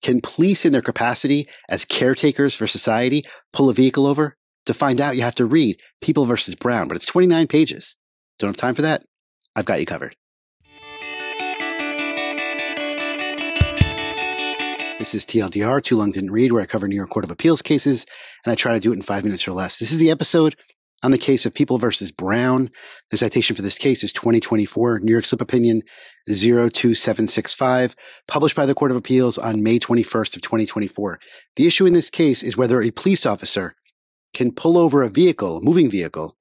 Can police in their capacity as caretakers for society pull a vehicle over? To find out, you have to read People versus Brown, but it's 29 pages. Don't have time for that? I've got you covered. This is TLDR, Too Long Didn't Read, where I cover New York Court of Appeals cases, and I try to do it in 5 minutes or less. This is the episode on the case of People versus Brown. The citation for this case is 2024 New York Slip Opinion 02765, published by the Court of Appeals on May 21st of 2024. The issue in this case is whether a police officer can pull over a vehicle, a moving vehicle,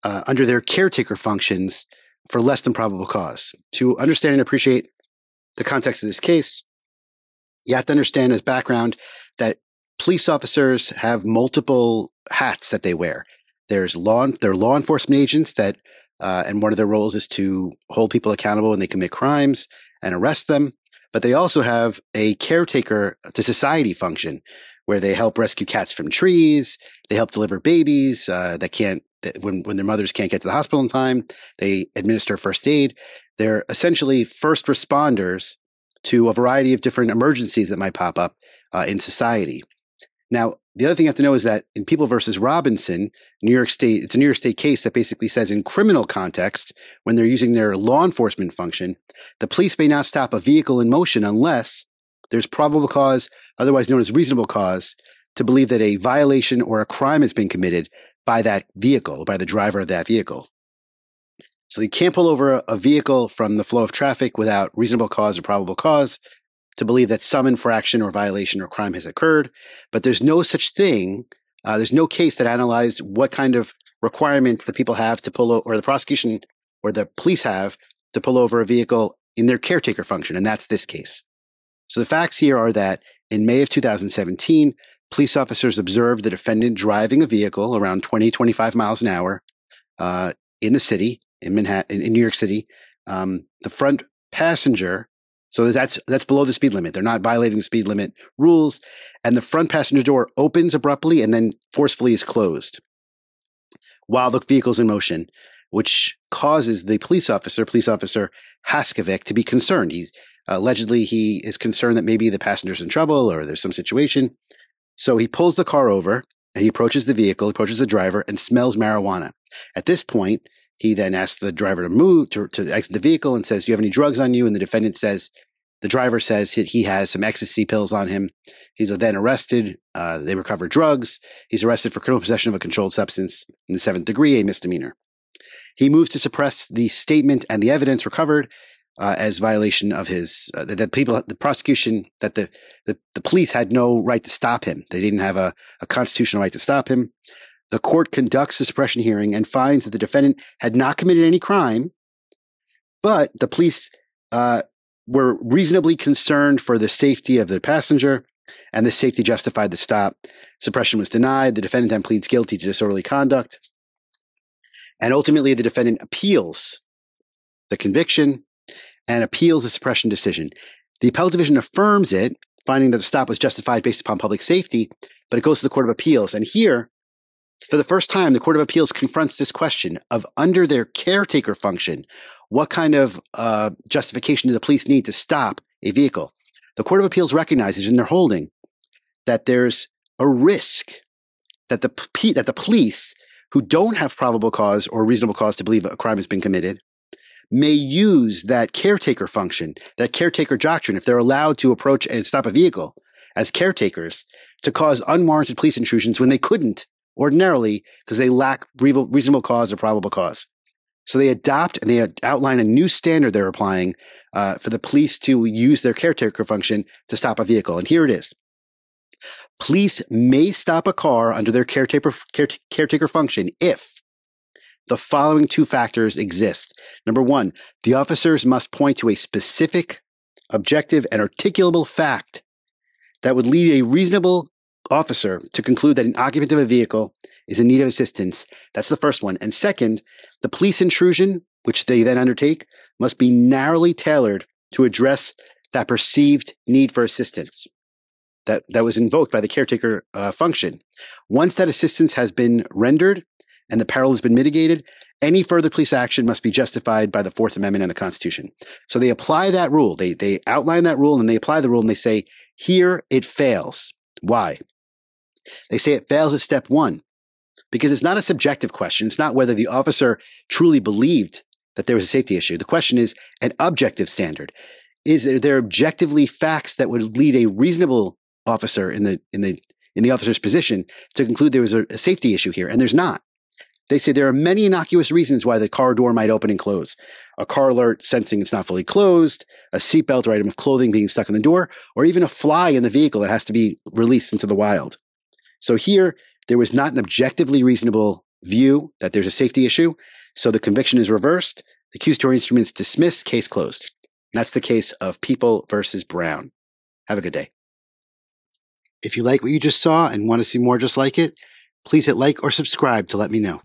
under their caretaker functions for less than probable cause. To understand and appreciate the context of this case, you have to understand as background that police officers have multiple hats that they wear. They're law enforcement agents that, and one of their roles is to hold people accountable when they commit crimes and arrest them. But they also have a caretaker to society function where they help rescue cats from trees. They help deliver babies when their mothers can't get to the hospital in time. They administer first aid. They're essentially first responders to a variety of different emergencies that might pop up in society. Now, the other thing you have to know is that in People versus Robinson, New York State, it's a New York State case that basically says in criminal context, when they're using their law enforcement function, the police may not stop a vehicle in motion unless there's probable cause, otherwise known as reasonable cause, to believe that a violation or a crime has been committed by that vehicle, by the driver of that vehicle. So you can't pull over a vehicle from the flow of traffic without reasonable cause or probable cause to believe that some infraction or violation or crime has occurred. But there's no such thing. There's no case that analyzed what kind of requirements the people have to pull over, or the prosecution or the police have to pull over a vehicle in their caretaker function. And that's this case. So the facts here are that in May of 2017, police officers observed the defendant driving a vehicle around 25 miles an hour in the city, in Manhattan, in New York City. The front passenger, so that's below the speed limit. They're not violating the speed limit rules. And the front passenger door opens abruptly and then forcefully is closed while the vehicle's in motion, which causes the police officer Haskovic, to be concerned. Allegedly, he is concerned that maybe the passenger's in trouble or there's some situation. So he pulls the car over and he approaches the vehicle, approaches the driver, and smells marijuana. At this point, he then asks the driver to move, to exit the vehicle, and says, "Do you have any drugs on you?" And the driver says he has some ecstasy pills on him. He's then arrested. They recover drugs. He's arrested for criminal possession of a controlled substance in the 7th degree, a misdemeanor. He moves to suppress the statement and the evidence recovered as violation of his, the prosecution, that the police had no right to stop him. They didn't have a constitutional right to stop him. The court conducts a suppression hearing and finds that the defendant had not committed any crime, but the police were reasonably concerned for the safety of the passenger, and the safety justified the stop. Suppression was denied. The defendant then pleads guilty to disorderly conduct. And ultimately, the defendant appeals the conviction and appeals the suppression decision. The appellate division affirms it, finding that the stop was justified based upon public safety, but it goes to the Court of Appeals. And here, for the first time, the Court of Appeals confronts this question of, under their caretaker function, what kind of justification do the police need to stop a vehicle? The Court of Appeals recognizes in their holding that there's a risk that the police, who don't have probable cause or reasonable cause to believe a crime has been committed, may use that caretaker function, that caretaker doctrine, if they're allowed to approach and stop a vehicle as caretakers, to cause unwarranted police intrusions when they couldn't ordinarily because they lack reasonable cause or probable cause. So they adopt and they outline a new standard they're applying for the police to use their caretaker function to stop a vehicle. And here it is. Police may stop a car under their caretaker function if the following two factors exist. Number one, the officers must point to a specific, objective, and articulable fact that would lead a reasonable officer to conclude that an occupant of a vehicle is in need of assistance. That's the first one. And second, the police intrusion, which they then undertake, must be narrowly tailored to address that perceived need for assistance that was invoked by the caretaker function. Once that assistance has been rendered and the peril has been mitigated, Any further police action must be justified by the Fourth Amendment and the Constitution. So they apply that rule. They outline that rule and they apply the rule and they say, here it fails. Why? They say it fails at step one because it's not a subjective question. It's not whether the officer truly believed that there was a safety issue. The question is an objective standard. Is there objectively facts that would lead a reasonable officer in the officer's position to conclude there was a safety issue here? And there's not. They say there are many innocuous reasons why the car door might open and close. A car alert sensing it's not fully closed, a seatbelt or item of clothing being stuck in the door, or even a fly in the vehicle that has to be released into the wild. So here, there was not an objectively reasonable view that there's a safety issue. So the conviction is reversed. The accusatory instrument's dismissed, case closed. And that's the case of People versus Brown. Have a good day. If you like what you just saw and want to see more just like it, please hit like or subscribe to let me know.